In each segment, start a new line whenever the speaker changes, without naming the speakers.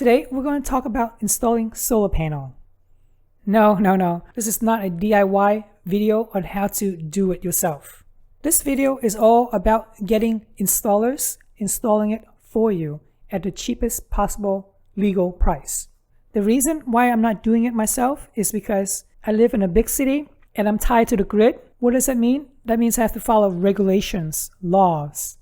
Today, we're going to talk about installing solar panel. No. This is not a DIY video on how to do it yourself. This video is all about getting installers installing it for you at the cheapest possible legal price. The reason why I'm not doing it myself is because I live in a big city and I'm tied to the grid. What does that mean? That means I have to follow regulations, laws.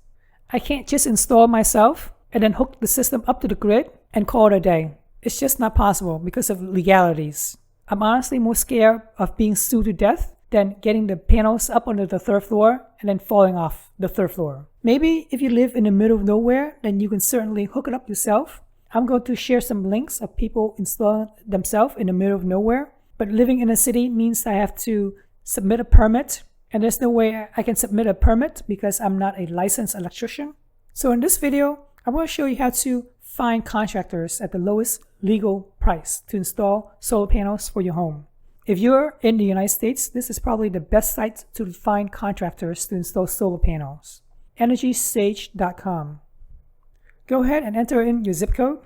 I can't just install myself and then hook the system up to the grid and call it a day. It's just not possible because of legalities. I'm honestly more scared of being sued to death than getting the panels up onto the third floor and then falling off the third floor. Maybe if you live in the middle of nowhere, then you can certainly hook it up yourself. I'm going to share some links of people installing themselves in the middle of nowhere. But living in a city means I have to submit a permit, and there's no way I can submit a permit because I'm not a licensed electrician. So in this video, I want to show you how to find contractors at the lowest legal price to install solar panels for your home. If you're in the United States, this is probably the best site to find contractors to install solar panels. EnergySage.com. Go ahead and enter in your zip code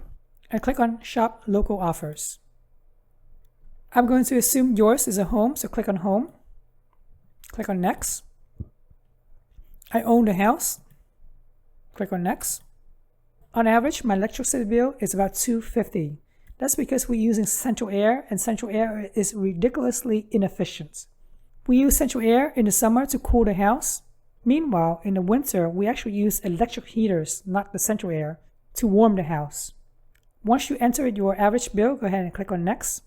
and click on Shop Local Offers. I'm going to assume yours is a home, so click on Home. Click on Next. I own the house. Click on Next. On average, my electricity bill is about $250. That's because we're using central air, and central air is ridiculously inefficient. We use central air in the summer to cool the house. Meanwhile, in the winter, we actually use electric heaters, not the central air, to warm the house. Once you enter your average bill, go ahead and click on Next.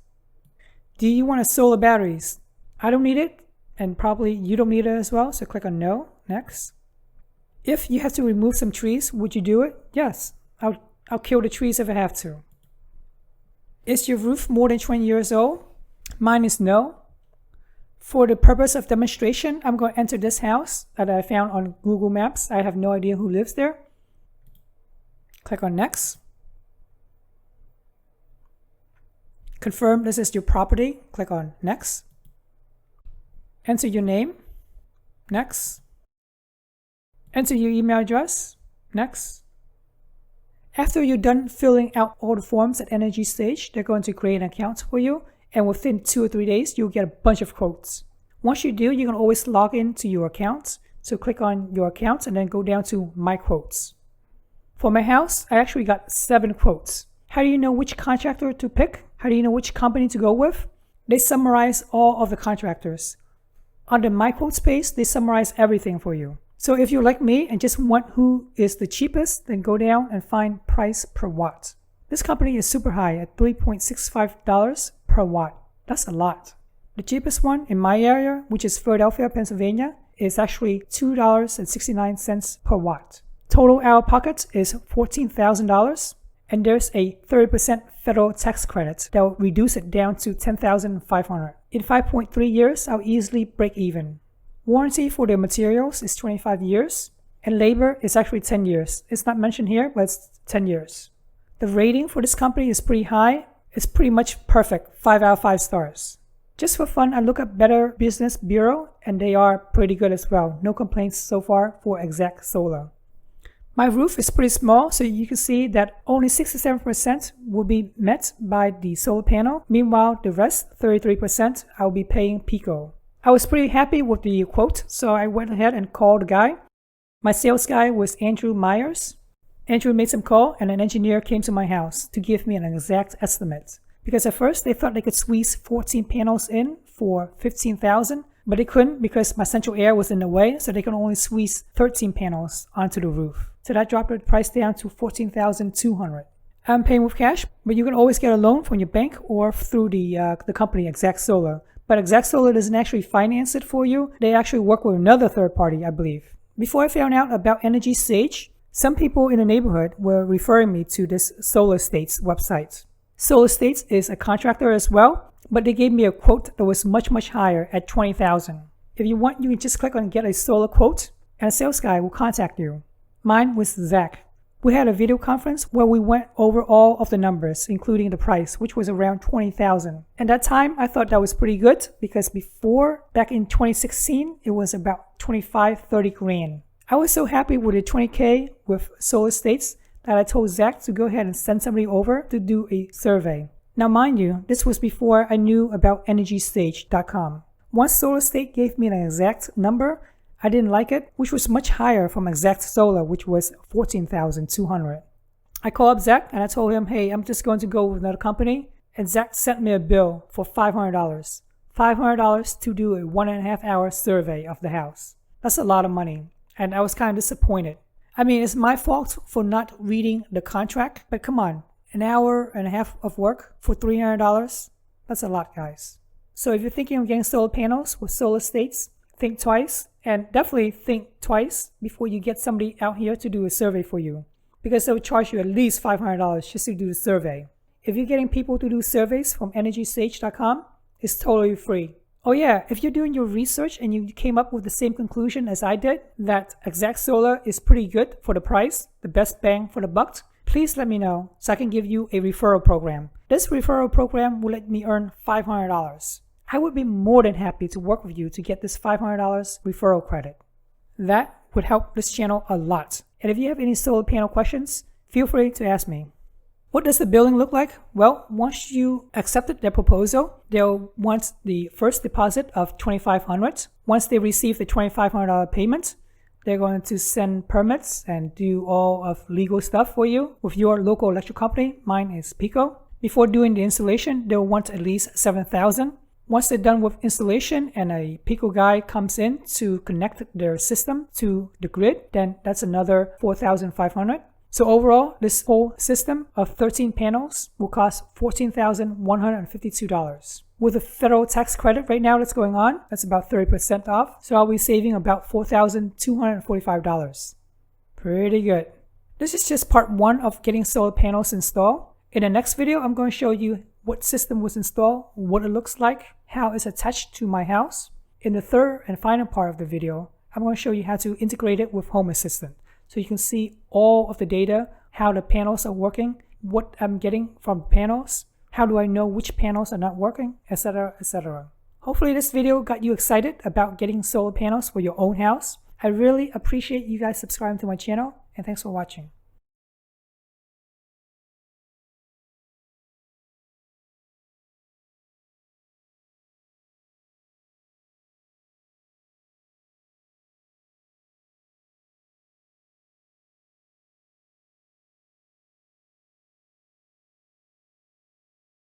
Do you want solar batteries? I don't need it, and probably you don't need it as well, so click on No. Next. If you have to remove some trees, would you do it? Yes, I'll kill the trees if I have to. Is your roof more than 20 years old? Mine is no. For the purpose of demonstration, I'm going to enter this house that I found on Google Maps. I have no idea who lives there. Click on Next. Confirm this is your property. Click on Next. Enter your name. Next. Enter your email address. Next. After you're done filling out all the forms at EnergySage, they're going to create an account for you, and within 2 or 3 days, you'll get a bunch of quotes. Once you do, you can always log into your account. So click on your account and then go down to My Quotes. For my house, I actually got 7 quotes. How do you know which contractor to pick? How do you know which company to go with? They summarize all of the contractors. On the My Quotes page, they summarize everything for you. So if you're like me and just want who is the cheapest, then go down and find price per watt. This company is super high at $3.65 per watt. That's a lot. The cheapest one in my area, which is Philadelphia, Pennsylvania, is actually $2.69 per watt. Total out of pocket is $14,000, and there's a 30% federal tax credit that will reduce it down to $10,500. In 5.3 years, I'll easily break even. Warranty for the materials is 25 years, and labor is actually 10 years. It's not mentioned here, but it's 10 years. The rating for this company is pretty high. It's pretty much perfect, 5 out of 5 stars. Just for fun, I look up Better Business Bureau, and they are pretty good as well. No complaints so far for Exact Solar. My roof is pretty small, so you can see that only 67% will be met by the solar panel. Meanwhile, the rest, 33%, I'll be paying Pico. I was pretty happy with the quote, so I went ahead and called the guy. My sales guy was Andrew Myers. Andrew made some call, and an engineer came to my house to give me an exact estimate. Because at first they thought they could squeeze 14 panels in for $15,000, but they couldn't because my central air was in the way, so they could only squeeze 13 panels onto the roof. So that dropped the price down to $14,200. I'm paying with cash, but you can always get a loan from your bank or through the company Exact Solar. But Exact Solar doesn't actually finance it for you. They actually work with another third party, I believe. Before I found out about EnergySage, some people in the neighborhood were referring me to this Solar States website. Solar States is a contractor as well, but they gave me a quote that was much higher at $20,000. If you want, you can just click on Get a Solar Quote, and a sales guy will contact you. Mine was Zach. We had a video conference where we went over all of the numbers, including the price, which was around $20,000. And that time, I thought that was pretty good because before, back in 2016, it was about 25, 30 grand. I was so happy with the $20K with Solar States that I told Zach to go ahead and send somebody over to do a survey. Now mind you, this was before I knew about EnergyStage.com. Once SolarState gave me an exact number, I didn't like it, which was much higher from Exact Solar, which was $14,200. I called up Zach and I told him, hey, I'm just going to go with another company. And Zach sent me a bill for $500. $500 to do a 1.5 hour survey of the house. That's a lot of money. And I was kind of disappointed. I mean, it's my fault for not reading the contract, but come on, an hour and a half of work for $300? That's a lot, guys. So if you're thinking of getting solar panels with SolarState, think twice, and definitely think twice before you get somebody out here to do a survey for you, because they'll charge you at least $500 just to do the survey. If you're getting people to do surveys from EnergyStage.com, it's totally free. Oh yeah, if you're doing your research and you came up with the same conclusion as I did, that Exact Solar is pretty good for the price, the best bang for the buck, please let me know so I can give you a referral program. This referral program will let me earn $500. I would be more than happy to work with you to get this $500 referral credit. That would help this channel a lot. And if you have any solar panel questions, feel free to ask me. What does the billing look like? Well, once you accepted their proposal, they'll want the first deposit of $2,500. Once they receive the $2,500 payment, they're going to send permits and do all of legal stuff for you with your local electric company. Mine is PECO. Before doing the installation, they'll want at least $7,000. Once they're done with installation and a PECO guy comes in to connect their system to the grid, then that's another $4,500. So overall, this whole system of 13 panels will cost $14,152. With the federal tax credit right now that's going on, that's about 30% off. So I'll be saving about $4,245. Pretty good. This is just part one of getting solar panels installed. In the next video, I'm going to show you what system was installed, what it looks like, how it's attached to my house. In the third and final part of the video, I'm going to show you how to integrate it with Home Assistant. So you can see all of the data, how the panels are working, what I'm getting from panels, how do I know which panels are not working, etc., etc. Hopefully this video got you excited about getting solar panels for your own house. I really appreciate you guys subscribing to my channel, and thanks for watching.